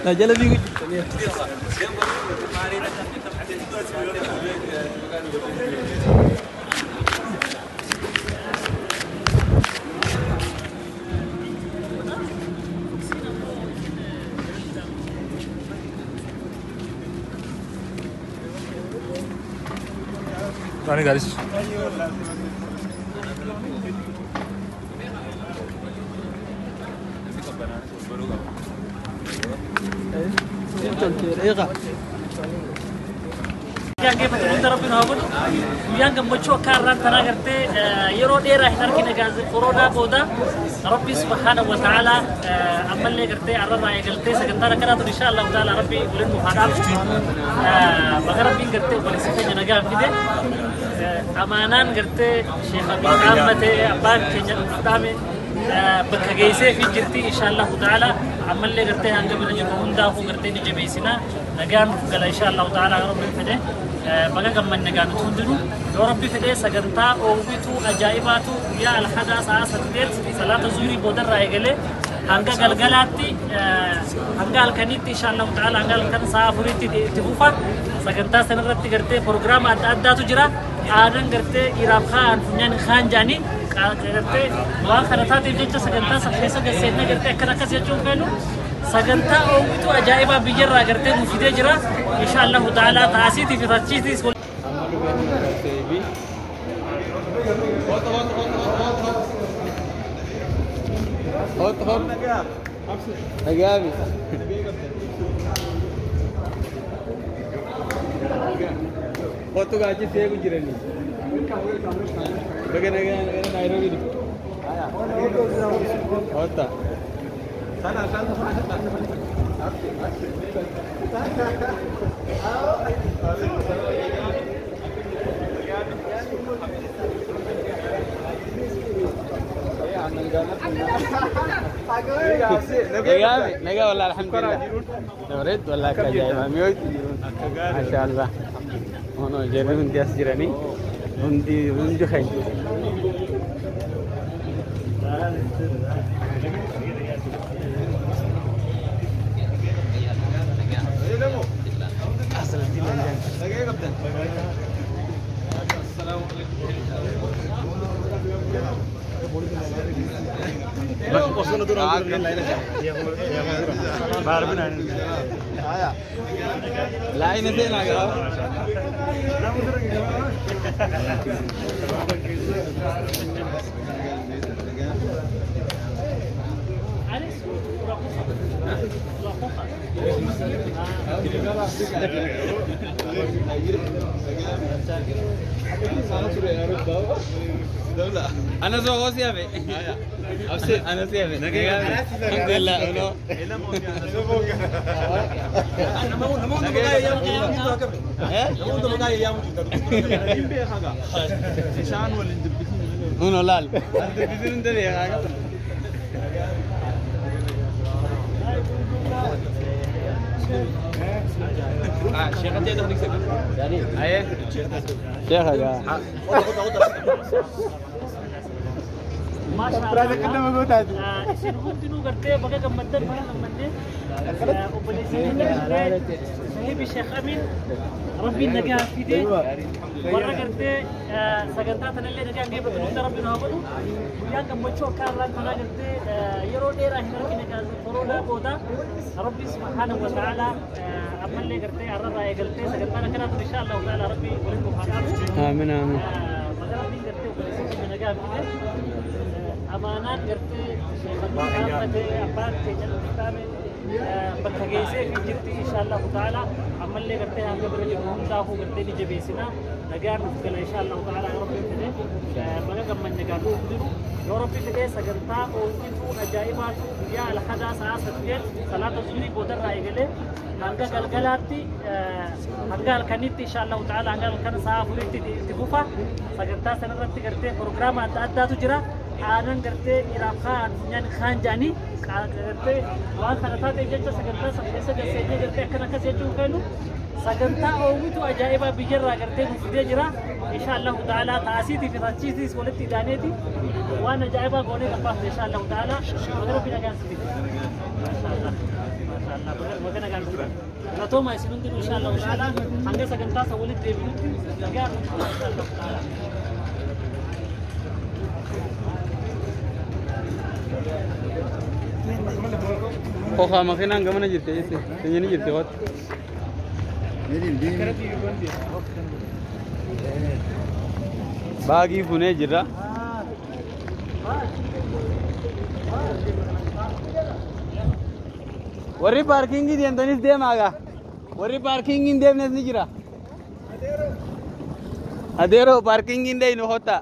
لا جلبي Tani garis. yang kita betul Rabbi Nabi, yang kemudian karena tenaga Euro daerah ini kita Corona boda, Rabbi Subhanahu Wa Taala amal negerte arah raya gelte sebentar kerana tu Insyaallah Taala Rabbi boleh muhadab, bagai Rabbi gerte boleh sesuatu naga kita, amanan gerte Syekh Abi Ahmad Abad Kenya Utami, berkegesi fikirti Insyaallah Taala amal negerte hangga berjumpa unda aku gerte di jebesina, naga kalau Insyaallah Taala Rabbi fede. Baga gamman nagaan tundinu yoo rabbi fedhee sagantaa oowwituu ajaa'ibaatu guyyaa alhadaa sa'a 8 salaata zuhurii boodarraa eegalee hanga galgalaatti hanga halkanitti inshaallahu ta'ala hanga halkan sa'a 4tti itti fufa sagantaa sanarratti gartee proogiraama adda addaatu jira aadan gartee iraaf kaan funyaan kaan jaanii gartee waan kana taateef jecha sagantaa keessa gasseennee gartee akkana akkas jechuun feenu sagantaa oowwituu ajaa'ibaa biyyarraa gartee nu fidee jira inshaallahu ta'ala taasiitii fi tachiitii Nagabi. Foto gaji saya kujirani. Bagaimana Nairobi? Foto. Sana. نجا والله الحمد لله نورد والله كجاي ما ميوت ما شاء الله هنا جرين دياس جراني هندي خير لا ini sih naga. أنا سوى سيابي. أنا سيابي. الحمد لله. شيخ انت تاخذ سكن يعني ايه شيخ يا ما شاء الله كنا موجود هذه سيرهم دينو غرتي بقى كمدن مني صاحب الشيخ امين ربي نجاه في دي ورا غرتي سغنتاتنا اللي نجاه جيب بنو ربي نهبلو يا كم بچو كاران تنا غرتي يرو ديرا هنا كنا كورونا بودا ربي سبحانه وتعالى أمل لي قرتي عرضها يقلتي سقطنا كنا إن شاء الله تعالى ربي ولكم حاجات آمين آمين مجرد دين قرتي وبلسي من نجاب أمانات قرتي شيخ محمد أبان كيجن الإسلامي بتحجيزي في جرتي إن شاء الله تعالى أمل لي قرتي هم قبل جبههم دافو قرتي نجبيسنا نجار نفكر إن شاء الله تعالى ربي كده بقى كم من نجارو بدرو يا ربي كده سقطنا وكيفو أجايبات يا الحدا ساعة سكيل صلاة الزوري بودر رايقله hangga galgalatti hangga halkanitti inshaallahu ta'ala hangga halkan sa'a 4tti itti fufa sagantaa sanarratti gartee proogiraama adda addaatu jira aanan gartee iraaf kaan funyaan kaan jaanii gartee waan kana taateef jecha sagantaa keessa gaseennee gartee akkana akkas jechuun kennu sagantaa oowwitu ajaa'ibaa biyyarraa gartee nu fidee jira إن شاء الله تعالى تأسيتي في تأسيتي ولدتي دانيتي وأنا جايبها قوني قبضت إن شاء الله تعالى ربنا كان سبيل ما شاء الله ما شاء الله وكنا كان سبيل نتوما يسمون إن شاء الله تعالى عندنا سكنتاس ولدتي بيوتي لقاء إن شاء الله تعالى Oka makina gamana jirte ese tenyani jirte wat bagi fune jira warri parking di antanis dem aga warri parking in dem nes ni jira adero parking in dei no hota